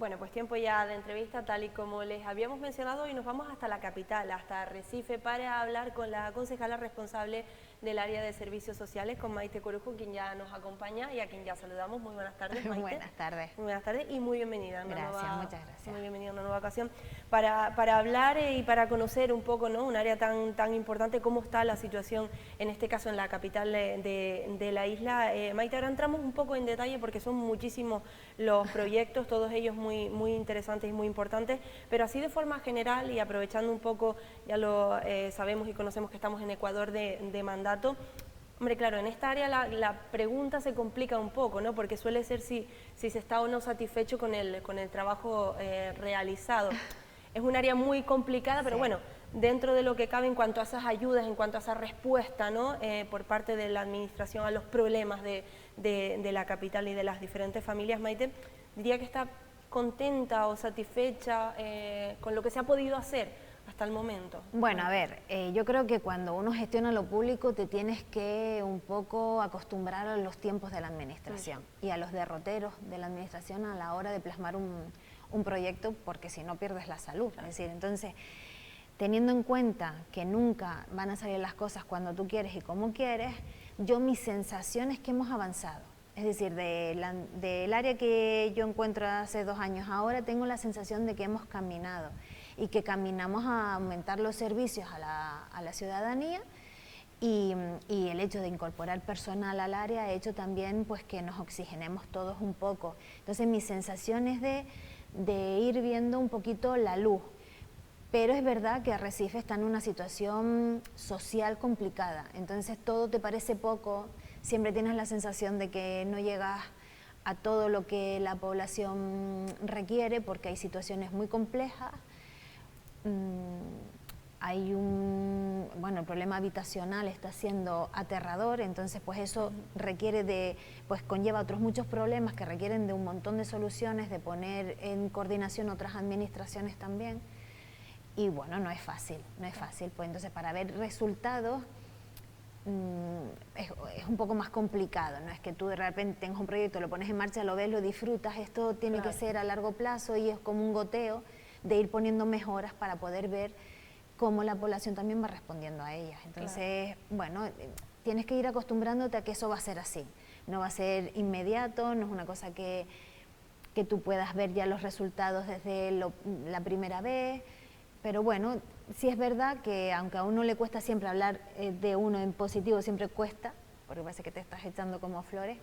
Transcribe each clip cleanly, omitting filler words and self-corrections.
Bueno, pues tiempo ya de entrevista, tal y como les habíamos mencionado, y nos vamos hasta la capital, hasta Arrecife, para hablar con la concejala responsable del área de servicios sociales, con Maite Corujo, quien ya nos acompaña y a quien ya saludamos. Muy buenas tardes, Maite. Buenas tardes. Muy buenas tardes y muy bienvenida. Muchas gracias. Muy bienvenida a una nueva ocasión para hablar y para conocer un poco, ¿no?, un área tan importante, cómo está la situación, en este caso en la capital de la isla. Maite, ahora entramos un poco en detalle porque son muchísimos los proyectos, todos ellos muy interesantes y muy importantes, pero así de forma general y aprovechando un poco, ya lo sabemos y conocemos que estamos en Ecuador de mandato. Hombre, claro, en esta área la pregunta se complica un poco, ¿no?, porque suele ser si se está o no satisfecho con el trabajo realizado. Es un área muy complicada, pero bueno, dentro de lo que cabe en cuanto a esas ayudas, en cuanto a esa respuesta, ¿no?, por parte de la administración a los problemas de la capital y de las diferentes familias, Maite, diría que está contenta o satisfecha con lo que se ha podido hacer hasta el momento. Bueno, a ver, yo creo que cuando uno gestiona lo público te tienes que un poco acostumbrar a los tiempos de la administración y a los derroteros de la administración a la hora de plasmar un proyecto, porque si no pierdes la salud. Es decir, entonces, teniendo en cuenta que nunca van a salir las cosas cuando tú quieres y como quieres, mi sensación es que hemos avanzado. Es decir, del área que yo encuentro hace 2 años ahora, tengo la sensación de que hemos caminado y que caminamos a aumentar los servicios a la ciudadanía, y el hecho de incorporar personal al área ha hecho también pues que nos oxigenemos todos un poco. Entonces mi sensación es de ir viendo un poquito la luz, pero es verdad que Arrecife está en una situación social complicada, entonces todo te parece poco, siempre tienes la sensación de que no llegas a todo lo que la población requiere porque hay situaciones muy complejas. Hay el problema habitacional está siendo aterrador, entonces pues eso conlleva otros muchos problemas que requieren de un montón de soluciones, de poner en coordinación otras administraciones también, y bueno, no es fácil, pues entonces para ver resultados es un poco más complicado, no es que tú de repente tengas un proyecto, lo pones en marcha, lo ves, lo disfrutas, esto tiene que ser a largo plazo y es como un goteo de ir poniendo mejoras para poder ver cómo la población también va respondiendo a ellas. Entonces, bueno, tienes que ir acostumbrándote a que eso va a ser así, no va a ser inmediato, no es una cosa que tú puedas ver ya los resultados desde la primera vez, pero bueno, sí es verdad que aunque a uno le cuesta siempre hablar de uno en positivo, siempre cuesta, porque parece que te estás echando como flores,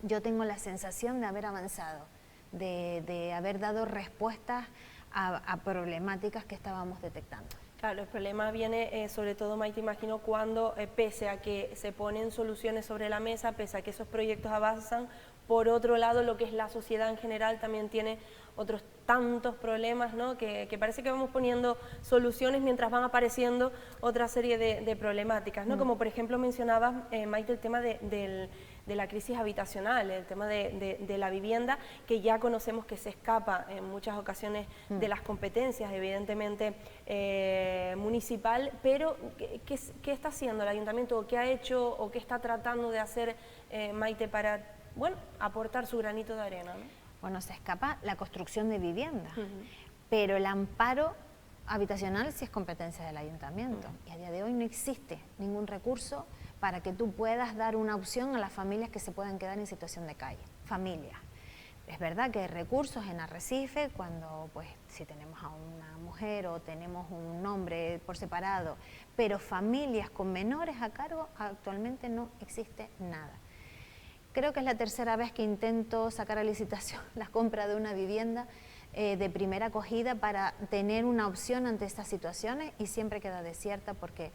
yo tengo la sensación de haber avanzado, de haber dado respuestas a problemáticas que estábamos detectando. Claro, el problema viene sobre todo, Maite, imagino, cuando pese a que se ponen soluciones sobre la mesa, pese a que esos proyectos avanzan, por otro lado lo que es la sociedad en general también tiene otros tantos problemas, ¿no?, que parece que vamos poniendo soluciones mientras van apareciendo otra serie de problemáticas, ¿no? Como por ejemplo mencionabas, Maite, el tema de la crisis habitacional, el tema de la vivienda, que ya conocemos que se escapa en muchas ocasiones de las competencias, evidentemente, municipal, pero ¿qué está haciendo el ayuntamiento, o qué ha hecho, o qué está tratando de hacer, Maite, para, bueno, aportar su granito de arena, ¿no? Bueno, se escapa la construcción de viviendas, pero el amparo habitacional sí es competencia del ayuntamiento, y a día de hoy no existe ningún recurso para que tú puedas dar una opción a las familias que se puedan quedar en situación de calle, familias. Es verdad que hay recursos en Arrecife cuando, pues, si tenemos a una mujer o tenemos un hombre por separado, pero familias con menores a cargo actualmente no existe nada. Creo que es la tercera vez que intento sacar a licitación la compra de una vivienda de primera acogida para tener una opción ante estas situaciones, y siempre queda desierta porque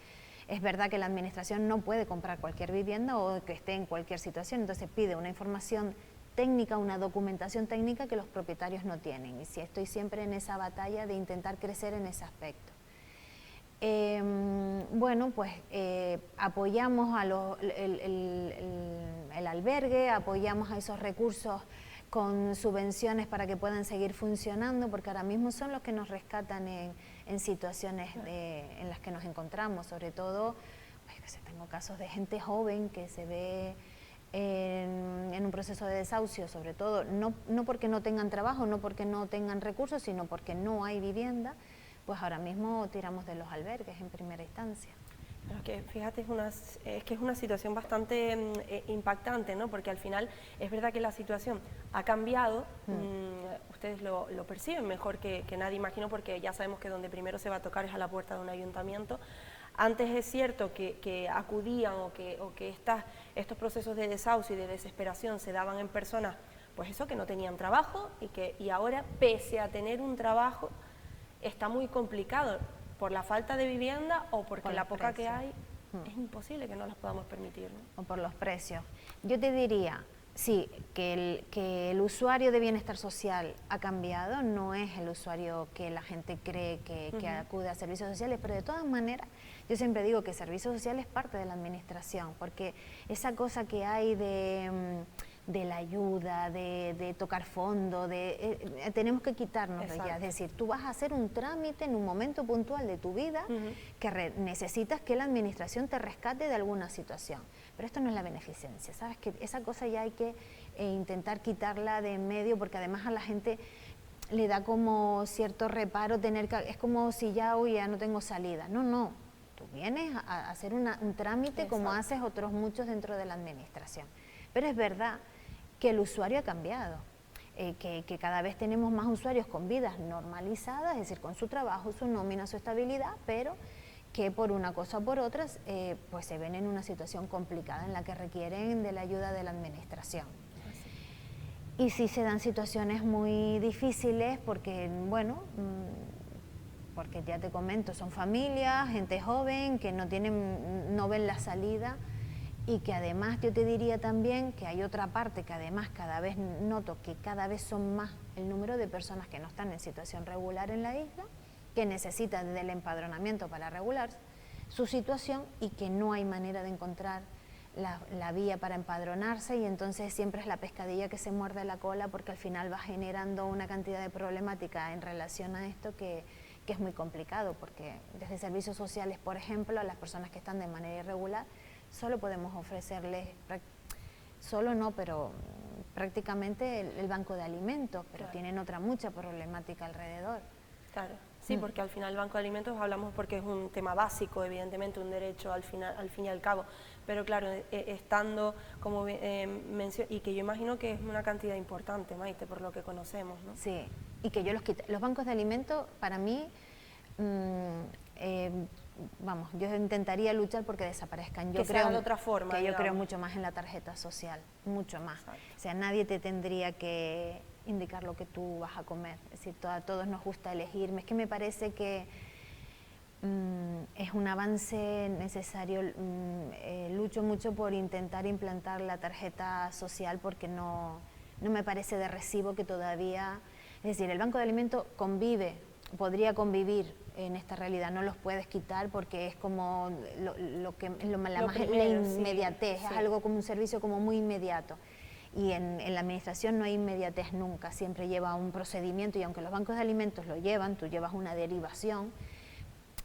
es verdad que la administración no puede comprar cualquier vivienda o que esté en cualquier situación, entonces pide una información técnica, una documentación técnica que los propietarios no tienen, y sí, estoy siempre en esa batalla de intentar crecer en ese aspecto. Bueno, pues apoyamos el albergue, apoyamos a esos recursos con subvenciones para que puedan seguir funcionando, porque ahora mismo son los que nos rescatan en situaciones en las que nos encontramos, sobre todo, pues, tengo casos de gente joven que se ve en un proceso de desahucio, sobre todo, no porque no tengan trabajo, no porque no tengan recursos, sino porque no hay vivienda, pues ahora mismo tiramos de los albergues en primera instancia. Pero que fíjate, es que es una situación bastante impactante, ¿no? Porque al final es verdad que la situación ha cambiado, ustedes lo perciben mejor que nadie, imagino, porque ya sabemos que donde primero se va a tocar es a la puerta de un ayuntamiento. Antes es cierto que acudían o que estos procesos de desahucio y de desesperación se daban en personas, pues eso, que no tenían trabajo y ahora, pese a tener un trabajo, está muy complicado por la falta de vivienda o porque por la poca que precios. hay es imposible que no las podamos permitir, ¿no? O por los precios. Yo te diría, sí, que el usuario de bienestar social ha cambiado, no es el usuario que la gente cree que acude a servicios sociales, pero de todas maneras, yo siempre digo que servicios sociales es parte de la administración, porque esa cosa que hay de la ayuda, de tocar fondo, tenemos que quitarnos de ella. Es decir, tú vas a hacer un trámite en un momento puntual de tu vida que necesitas que la administración te rescate de alguna situación. Pero esto no es la beneficencia, ¿sabes? Que esa cosa ya hay que intentar quitarla de en medio, porque además a la gente le da como cierto reparo tener que... Es como si ya no tengo salida. No, tú vienes a hacer un trámite como haces otros muchos dentro de la administración. Pero es verdad que el usuario ha cambiado, que cada vez tenemos más usuarios con vidas normalizadas, es decir, con su trabajo, su nómina, su estabilidad, pero que por una cosa o por otras pues se ven en una situación complicada en la que requieren de la ayuda de la administración. Y sí se dan situaciones muy difíciles porque, bueno, porque ya te comento, son familias, gente joven que no ven la salida. Y que además yo te diría también que hay otra parte que además cada vez noto que cada vez son más el número de personas que no están en situación regular en la isla, que necesitan del empadronamiento para regular su situación y que no hay manera de encontrar la vía para empadronarse, y entonces siempre es la pescadilla que se muerde la cola, porque al final va generando una cantidad de problemática en relación a esto que es muy complicado, porque desde servicios sociales, por ejemplo, a las personas que están de manera irregular, solo podemos ofrecerles, solo no, pero prácticamente el banco de alimentos, pero tienen otra mucha problemática alrededor. Claro, sí, porque al final el banco de alimentos hablamos porque es un tema básico, evidentemente, un derecho al fin y al cabo, pero claro, estando como mencioné, y que yo imagino que es una cantidad importante, Maite, por lo que conocemos, ¿no? Sí, y que yo los bancos de alimentos, para mí, vamos, yo intentaría luchar porque desaparezcan. Yo creo de otra forma, que yo creo mucho más en la tarjeta social, mucho más. Exacto. O sea, nadie te tendría que indicar lo que tú vas a comer. Es decir, a todos nos gusta elegir. Es que me parece que es un avance necesario. Lucho mucho por intentar implantar la tarjeta social porque no me parece de recibo que todavía... Es decir, el banco de alimentos podría convivir en esta realidad, no los puedes quitar porque es como la inmediatez, es algo como un servicio como muy inmediato. Y en la administración no hay inmediatez nunca, siempre lleva un procedimiento, y aunque los bancos de alimentos lo llevan, tú llevas una derivación,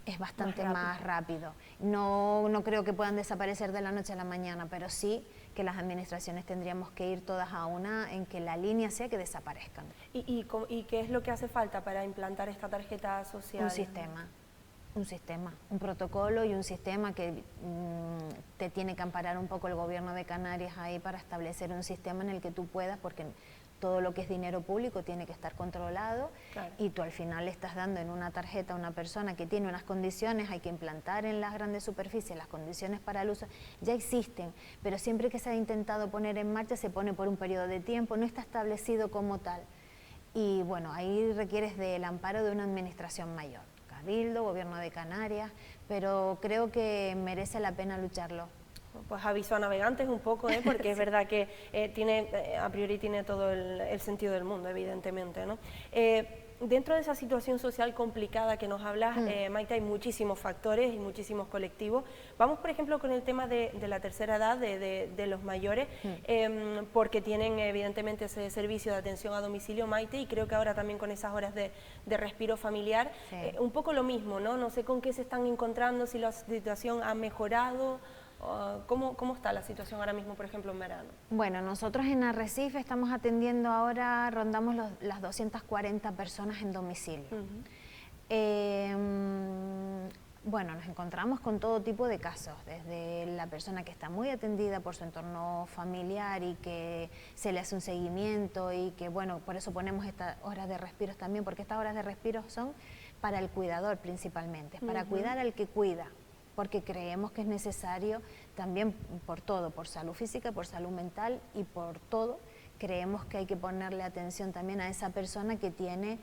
es bastante más rápido. No creo que puedan desaparecer de la noche a la mañana, pero sí que las administraciones tendríamos que ir todas a una en que la línea sea que desaparezcan. ¿Y qué es lo que hace falta para implantar esta tarjeta social? Un sistema, un protocolo y un sistema que te tiene que amparar un poco el gobierno de Canarias ahí para establecer un sistema en el que tú puedas, porque todo lo que es dinero público tiene que estar controlado, y tú al final le estás dando en una tarjeta a una persona que tiene unas condiciones, hay que implantar en las grandes superficies las condiciones para el uso, ya existen, pero siempre que se ha intentado poner en marcha se pone por un periodo de tiempo, no está establecido como tal, y bueno, ahí requieres del amparo de una administración mayor, Cabildo, Gobierno de Canarias, pero creo que merece la pena lucharlo. Pues aviso a navegantes un poco, porque es verdad que a priori tiene todo el sentido del mundo, evidentemente, ¿no? Dentro de esa situación social complicada que nos hablas, Maite, hay muchísimos factores y muchísimos colectivos. Vamos, por ejemplo, con el tema de la tercera edad, de los mayores, porque tienen evidentemente ese servicio de atención a domicilio, Maite, y creo que ahora también con esas horas de respiro familiar, un poco lo mismo, ¿no? No sé con qué se están encontrando, si la situación ha mejorado ¿Cómo está la situación ahora mismo, por ejemplo, en verano? Bueno, nosotros en Arrecife estamos atendiendo ahora, rondamos las 240 personas en domicilio. Bueno, nos encontramos con todo tipo de casos, desde la persona que está muy atendida por su entorno familiar y que se le hace un seguimiento y que, bueno, por eso ponemos estas horas de respiros también, porque estas horas de respiros son para el cuidador principalmente, para cuidar al que cuida, porque creemos que es necesario también por todo, por salud física, por salud mental y por todo, creemos que hay que ponerle atención también a esa persona que tiene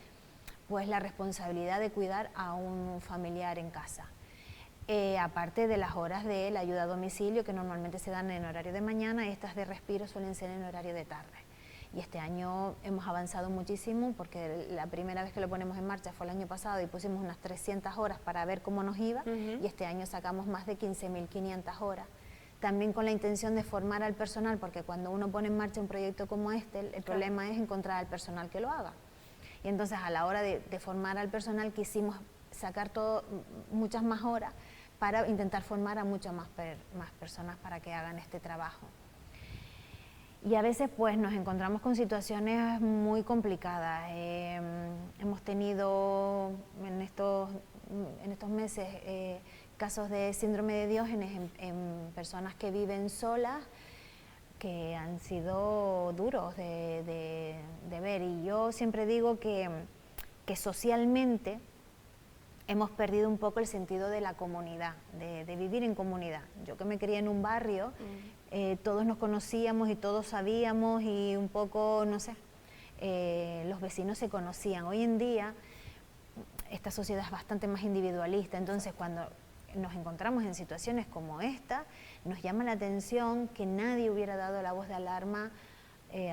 pues la responsabilidad de cuidar a un familiar en casa. Aparte de las horas de la ayuda a domicilio que normalmente se dan en horario de mañana, estas de respiro suelen ser en horario de tarde. Y este año hemos avanzado muchísimo porque la primera vez que lo ponemos en marcha fue el año pasado y pusimos unas 300 horas para ver cómo nos iba y este año sacamos más de 15.500 horas. También con la intención de formar al personal, porque cuando uno pone en marcha un proyecto como este, el problema es encontrar al personal que lo haga. Y entonces a la hora de formar al personal quisimos sacar muchas más horas para intentar formar a muchas más personas para que hagan este trabajo. Y a veces pues nos encontramos con situaciones muy complicadas. Hemos tenido en estos meses casos de síndrome de Diógenes en personas que viven solas, que han sido duros de ver, y yo siempre digo que socialmente hemos perdido un poco el sentido de la comunidad, de vivir en comunidad. Yo que me crié en un barrio, todos nos conocíamos y todos sabíamos y un poco, no sé, los vecinos se conocían. Hoy en día esta sociedad es bastante más individualista, entonces cuando nos encontramos en situaciones como esta, nos llama la atención que nadie hubiera dado la voz de alarma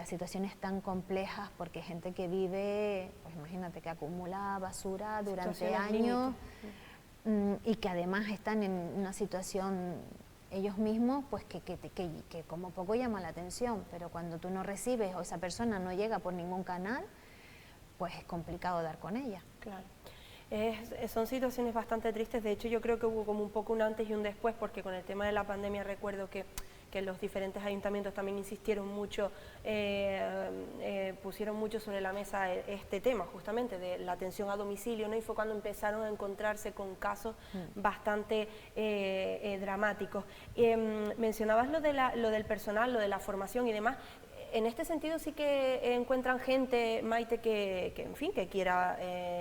a situaciones tan complejas, porque gente que vive, pues imagínate, que acumula basura durante años y que además están en una situación ellos mismos, pues que como poco llama la atención, pero cuando tú no recibes o esa persona no llega por ningún canal, pues es complicado dar con ella. Claro. Son situaciones bastante tristes. De hecho, yo creo que hubo como un poco un antes y un después, porque con el tema de la pandemia recuerdo que los diferentes ayuntamientos también insistieron mucho, pusieron mucho sobre la mesa este tema justamente de la atención a domicilio, ¿no? Y fue cuando empezaron a encontrarse con casos bastante dramáticos. Mencionabas lo del personal, lo de la formación y demás. En este sentido sí que encuentran gente, Maite, que en fin, que quiera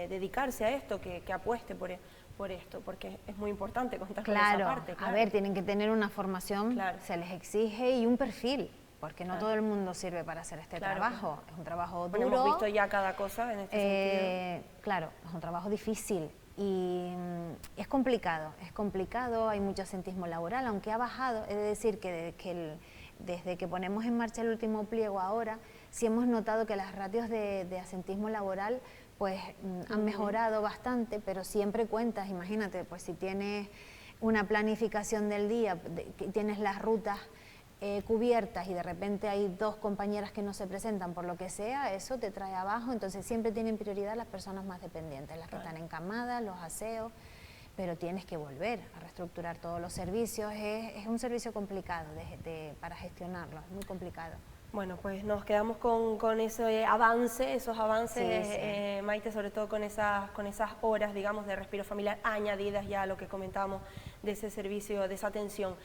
dedicarse a esto, que apueste por esto, porque es muy importante contar con esa parte. Claro, a ver, tienen que tener una formación, se les exige, y un perfil, porque no todo el mundo sirve para hacer este trabajo. Es un trabajo duro. Hemos visto ya cada cosa en este sentido. Claro, es un trabajo difícil y es complicado, hay mucho asentismo laboral, aunque ha bajado. He de decir que desde que ponemos en marcha el último pliego ahora, sí hemos notado que las ratios de asentismo laboral pues han mejorado bastante, pero siempre cuentas, imagínate, pues si tienes una planificación del día, tienes las rutas cubiertas y de repente hay 2 compañeras que no se presentan por lo que sea, eso te trae abajo. Entonces siempre tienen prioridad las personas más dependientes, las que están encamadas, los aseos, pero tienes que volver a reestructurar todos los servicios. Es un servicio complicado para gestionarlo, es muy complicado. Bueno, pues nos quedamos con ese avance, esos avances, Maite, sobre todo con esas horas, digamos, de respiro familiar añadidas ya a lo que comentábamos de ese servicio, de esa atención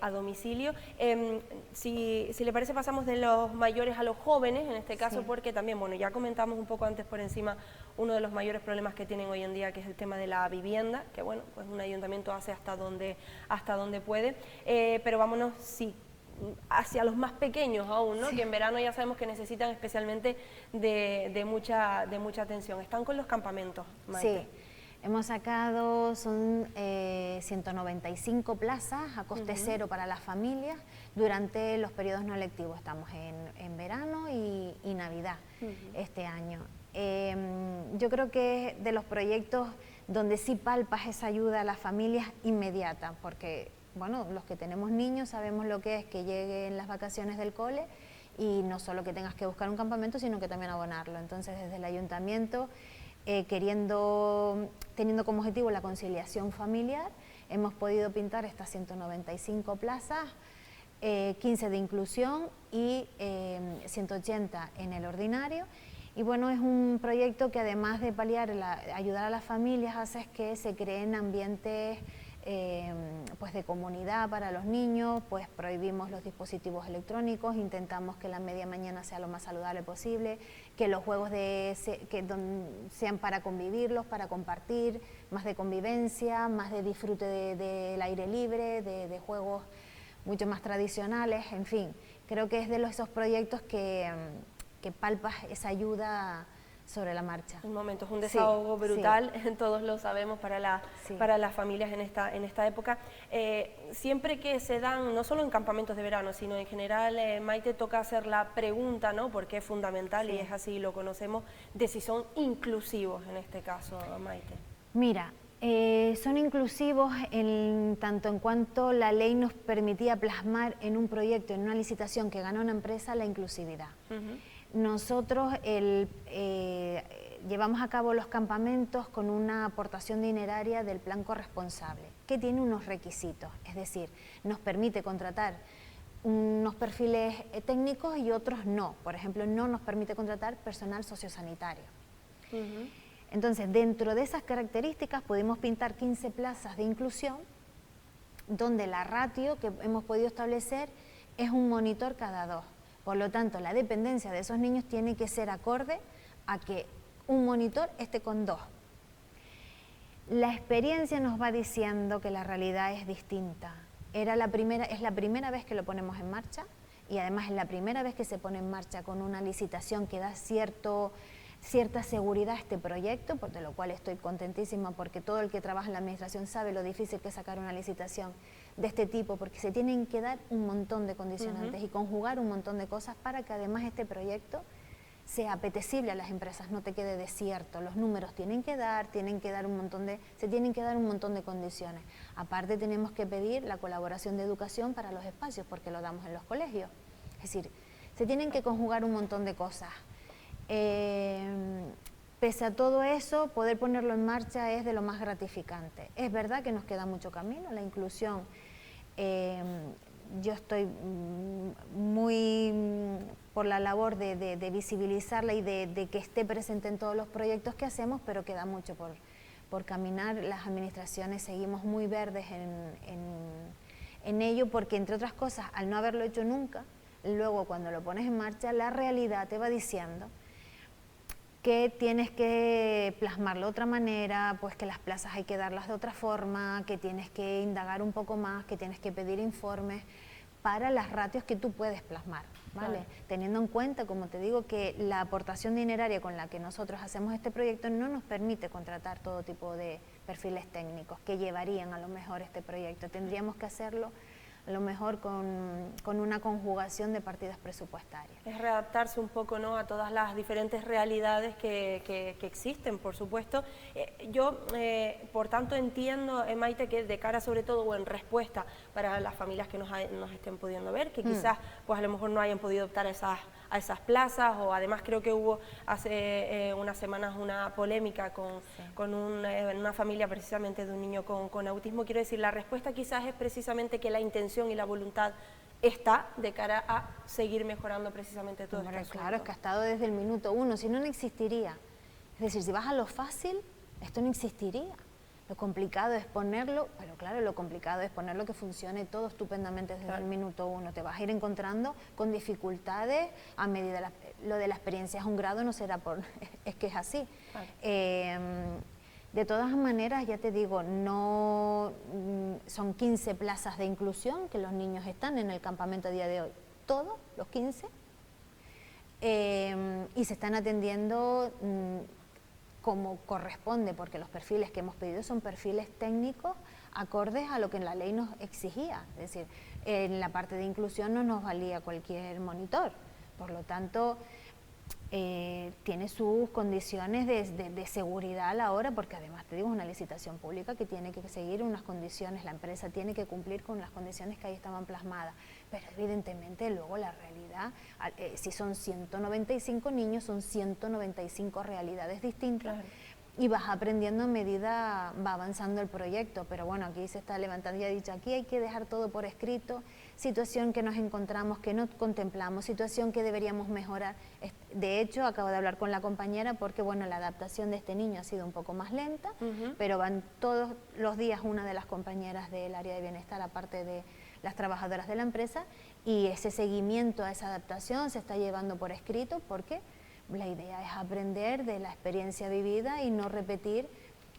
a domicilio. Si le parece, pasamos de los mayores a los jóvenes, en este caso, porque también, bueno, ya comentamos un poco antes por encima uno de los mayores problemas que tienen hoy en día, que es el tema de la vivienda, que bueno, pues un ayuntamiento hace hasta donde puede, pero vámonos, hacia los más pequeños aún, ¿no? Que en verano ya sabemos que necesitan especialmente de mucha atención. Están con los campamentos, Maite. Sí, hemos sacado, son 195 plazas a coste cero para las familias durante los periodos no lectivos. Estamos en verano y Navidad este año. Yo creo que es de los proyectos donde sí palpas esa ayuda a las familias inmediata, porque bueno, los que tenemos niños sabemos lo que es que lleguen las vacaciones del cole y no solo que tengas que buscar un campamento, sino que también abonarlo. Entonces, desde el ayuntamiento, teniendo como objetivo la conciliación familiar, hemos podido pintar estas 195 plazas, 15 de inclusión y 180 en el ordinario. Y bueno, es un proyecto que además de paliar, ayudar a las familias, hace que se creen ambientes pues de comunidad para los niños, pues prohibimos los dispositivos electrónicos, intentamos que la media mañana sea lo más saludable posible, que los juegos sean para convivirlos, para compartir, más de convivencia, más de disfrute del aire libre, de juegos mucho más tradicionales, en fin, creo que es de esos proyectos que palpas esa ayuda sobre la marcha. Un momento, es un desahogo brutal, sí. Todos lo sabemos para las familias en esta época. Siempre que se dan, no solo en campamentos de verano, sino en general, Maite, toca hacer la pregunta, ¿no? Porque es fundamental, y es así, lo conocemos, de si son inclusivos en este caso, Maite. Mira, son inclusivos tanto en cuanto la ley nos permitía plasmar en un proyecto, en una licitación que ganó una empresa, la inclusividad. Nosotros llevamos a cabo los campamentos con una aportación dineraria del plan corresponsable, que tiene unos requisitos, es decir, nos permite contratar unos perfiles técnicos y otros no. Por ejemplo, no nos permite contratar personal sociosanitario. Entonces, dentro de esas características pudimos pintar 15 plazas de inclusión, donde la ratio que hemos podido establecer es un monitor cada 2. Por lo tanto, la dependencia de esos niños tiene que ser acorde a que un monitor esté con 2. La experiencia nos va diciendo que la realidad es distinta. Es la primera vez que lo ponemos en marcha, y además es la primera vez que se pone en marcha con una licitación que da cierta seguridad a este proyecto, de lo cual estoy contentísima, porque todo el que trabaja en la administración sabe lo difícil que es sacar una licitación de este tipo, porque se tienen que dar un montón de condicionantes y conjugar un montón de cosas para que además este proyecto sea apetecible a las empresas, no te quede desierto. Los números se tienen que dar un montón de condiciones. Aparte tenemos que pedir la colaboración de educación para los espacios, porque lo damos en los colegios. Es decir, se tienen que conjugar un montón de cosas. Pese a todo eso, poder ponerlo en marcha es de lo más gratificante. Es verdad que nos queda mucho camino, la inclusión. Yo estoy muy por la labor de visibilizarla y de que esté presente en todos los proyectos que hacemos, pero queda mucho por caminar. Las administraciones seguimos muy verdes en ello, porque entre otras cosas, al no haberlo hecho nunca, luego cuando lo pones en marcha, la realidad te va diciendo que tienes que plasmarlo de otra manera, pues que las plazas hay que darlas de otra forma, que tienes que indagar un poco más, que tienes que pedir informes para las ratios que tú puedes plasmar, ¿vale? Claro. Teniendo en cuenta, como te digo, que la aportación dineraria con la que nosotros hacemos este proyecto no nos permite contratar todo tipo de perfiles técnicos que llevarían a lo mejor este proyecto. Tendríamos que hacerlo a lo mejor con una conjugación de partidas presupuestarias. Es readaptarse un poco, ¿no?, a todas las diferentes realidades que existen, por supuesto. Yo, por tanto, entiendo, Maite, que de cara sobre todo, o en respuesta para las familias que nos estén pudiendo ver, que quizás pues a lo mejor no hayan podido optar a esas plazas, o además creo que hubo hace unas semanas una polémica con una familia precisamente de un niño con autismo. Quiero decir, la respuesta quizás es precisamente que la intención y la voluntad está de cara a seguir mejorando precisamente todo esto. Claro, es que ha estado desde el minuto 1, si no, no existiría. Es decir, si vas a lo fácil, esto no existiría. Lo complicado es ponerlo, pero claro, lo complicado es ponerlo que funcione todo estupendamente desde el minuto 1. Te vas a ir encontrando con dificultades a medida lo de la experiencia es un grado, no será por... es que es así. Claro. De todas maneras, ya te digo, no son 15 plazas de inclusión que los niños están en el campamento a día de hoy, todos los 15, y se están atendiendo como corresponde, porque los perfiles que hemos pedido son perfiles técnicos acordes a lo que la ley nos exigía. Es decir, en la parte de inclusión no nos valía cualquier monitor, por lo tanto tiene sus condiciones de seguridad a la hora, porque además te digo, es una licitación pública que tiene que seguir unas condiciones, la empresa tiene que cumplir con las condiciones que ahí estaban plasmadas, pero evidentemente luego la realidad, si son 195 niños, son 195 realidades distintas. Claro. y vas aprendiendo a medida va avanzando el proyecto, pero bueno, aquí se está levantando, ya he dicho, aquí hay que dejar todo por escrito, situación que nos encontramos, que no contemplamos, situación que deberíamos mejorar. De hecho, acabo de hablar con la compañera porque bueno, la adaptación de este niño ha sido un poco más lenta, pero van todos los días una de las compañeras del área de bienestar, aparte de las trabajadoras de la empresa, y ese seguimiento a esa adaptación se está llevando por escrito porque la idea es aprender de la experiencia vivida y no repetir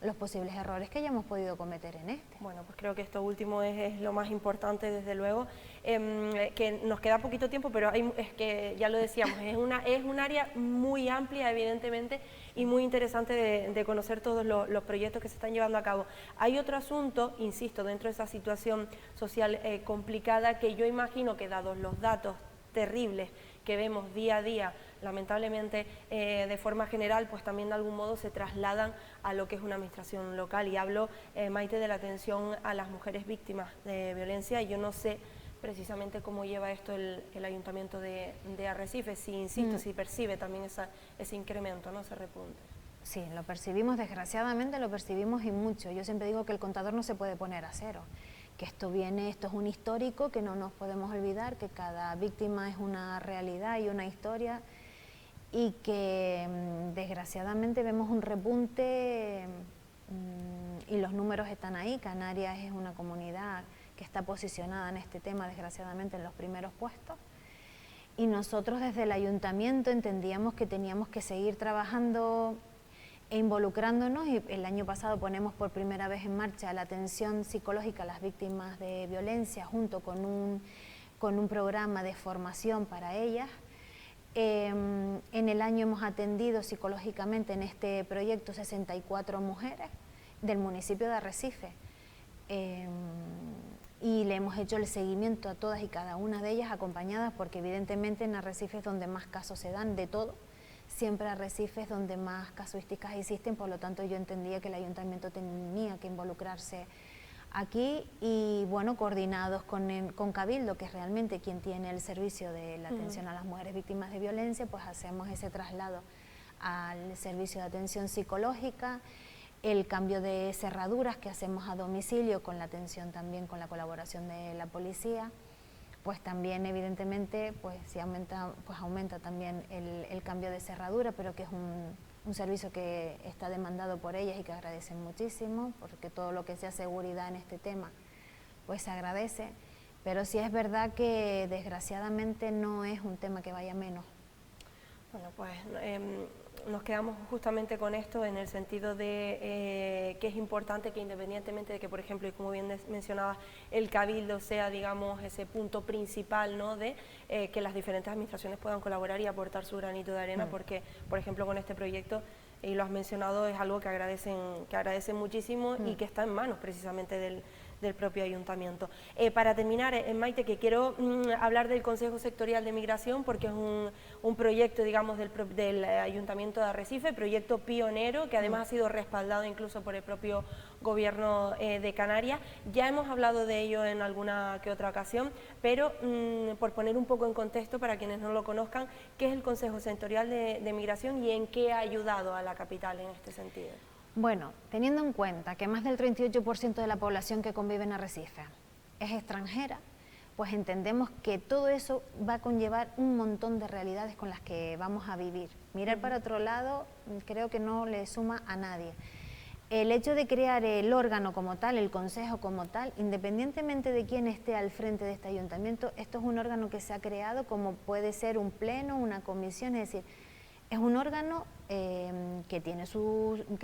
los posibles errores que hayamos podido cometer en este. Bueno, pues creo que esto último es lo más importante, desde luego, que nos queda poquito tiempo, pero es que ya lo decíamos, es un área muy amplia, evidentemente, y muy interesante de conocer todos los proyectos que se están llevando a cabo. Hay otro asunto, insisto, dentro de esa situación social complicada, que yo imagino que, dados los datos terribles que vemos día a día, lamentablemente de forma general, pues también de algún modo se trasladan a lo que es una administración local. Y hablo, Maite, de la atención a las mujeres víctimas de violencia, y yo no sé precisamente cómo lleva esto el Ayuntamiento de Arrecife, si, insisto, si percibe también ese incremento, ¿no?, ese repunte. Sí, lo percibimos, desgraciadamente lo percibimos y mucho. Yo siempre digo que el contador no se puede poner a cero, que esto es un histórico que no nos podemos olvidar, que cada víctima es una realidad y una historia, y que desgraciadamente vemos un repunte y los números están ahí. Canarias es una comunidad que está posicionada en este tema, desgraciadamente, en los primeros puestos, y nosotros desde el Ayuntamiento entendíamos que teníamos que seguir trabajando e involucrándonos, y el año pasado ponemos por primera vez en marcha la atención psicológica a las víctimas de violencia junto con un programa de formación para ellas. En el año hemos atendido psicológicamente en este proyecto 64 mujeres del municipio de Arrecife, y le hemos hecho el seguimiento a todas y cada una de ellas acompañadas, porque evidentemente en Arrecife es donde más casos se dan de todo. Siempre Arrecife es donde más casuísticas existen, por lo tanto yo entendía que el Ayuntamiento tenía que involucrarse aquí, y bueno, coordinados con Cabildo, que es realmente quien tiene el servicio de la atención a las mujeres víctimas de violencia, pues hacemos ese traslado al servicio de atención psicológica, el cambio de cerraduras que hacemos a domicilio, con la atención también, con la colaboración de la policía. Pues también evidentemente pues si aumenta también el cambio de cerradura, pero que es un servicio que está demandado por ellas y que agradecen muchísimo, porque todo lo que sea seguridad en este tema pues se agradece, pero sí es verdad que desgraciadamente no es un tema que vaya menos. Bueno, pues nos quedamos justamente con esto, en el sentido de que es importante que, independientemente de que, por ejemplo, y como bien mencionabas, el Cabildo sea, digamos, ese punto principal, ¿no?, de que las diferentes administraciones puedan colaborar y aportar su granito de arena, porque, por ejemplo, con este proyecto, y lo has mencionado, es algo que agradecen muchísimo y que está en manos precisamente del propio Ayuntamiento. Para terminar, Maite, que quiero hablar del Consejo Sectorial de Migración, porque es un proyecto, digamos, del Ayuntamiento de Arrecife, proyecto pionero, que además ha sido respaldado incluso por el propio Gobierno de Canarias. Ya hemos hablado de ello en alguna que otra ocasión, pero por poner un poco en contexto para quienes no lo conozcan, ¿qué es el Consejo Sectorial de Migración y en qué ha ayudado a la capital en este sentido? Bueno, teniendo en cuenta que más del 38% de la población que convive en Arrecife es extranjera, pues entendemos que todo eso va a conllevar un montón de realidades con las que vamos a vivir. Mirar para otro lado creo que no le suma a nadie. El hecho de crear el órgano como tal, el consejo como tal, independientemente de quién esté al frente de este ayuntamiento, esto es un órgano que se ha creado como puede ser un pleno, una comisión, es decir, es un órgano que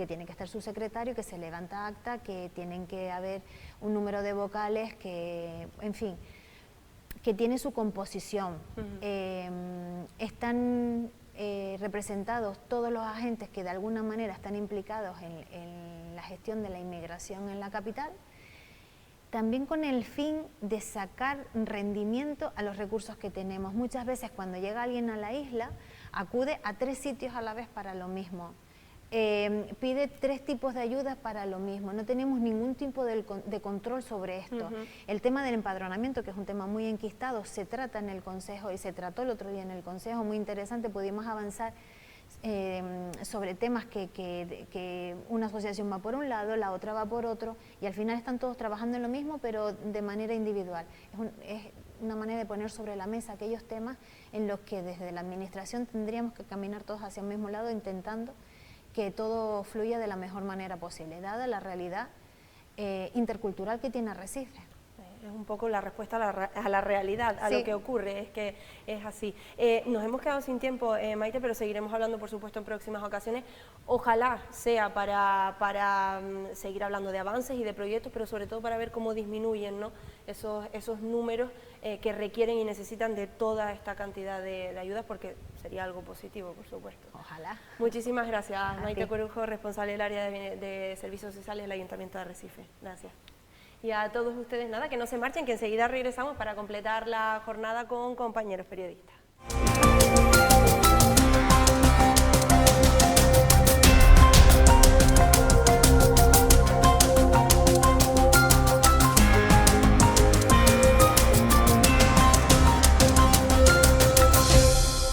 tiene que estar su secretario, que se levanta acta, que tienen que haber un número de vocales, que, en fin, que tiene su composición. Están representados todos los agentes que de alguna manera están implicados en la gestión de la inmigración en la capital, también con el fin de sacar rendimiento a los recursos que tenemos. Muchas veces cuando llega alguien a la isla, acude a 3 sitios a la vez para lo mismo, pide 3 tipos de ayudas para lo mismo, no tenemos ningún tipo de control sobre esto. El tema del empadronamiento, que es un tema muy enquistado, se trata en el Consejo y se trató el otro día en el Consejo, muy interesante, pudimos avanzar sobre temas que una asociación va por un lado, la otra va por otro, y al final están todos trabajando en lo mismo, pero de manera individual. Es una manera de poner sobre la mesa aquellos temas en los que desde la administración tendríamos que caminar todos hacia el mismo lado, intentando que todo fluya de la mejor manera posible, dada la realidad intercultural que tiene Arrecife. Es un poco la respuesta a la realidad, a sí. lo que ocurre, es que es así. Nos hemos quedado sin tiempo, Maite, pero seguiremos hablando, por supuesto, en próximas ocasiones. Ojalá sea para seguir hablando de avances y de proyectos, pero sobre todo para ver cómo disminuyen, ¿no?, esos números que requieren y necesitan de toda esta cantidad de ayudas, porque sería algo positivo, por supuesto. Ojalá. Muchísimas gracias, Maite Corujo, responsable del área de Servicios Sociales del Ayuntamiento de Arrecife. Gracias. Y a todos ustedes, nada, que no se marchen, que enseguida regresamos para completar la jornada con compañeros periodistas.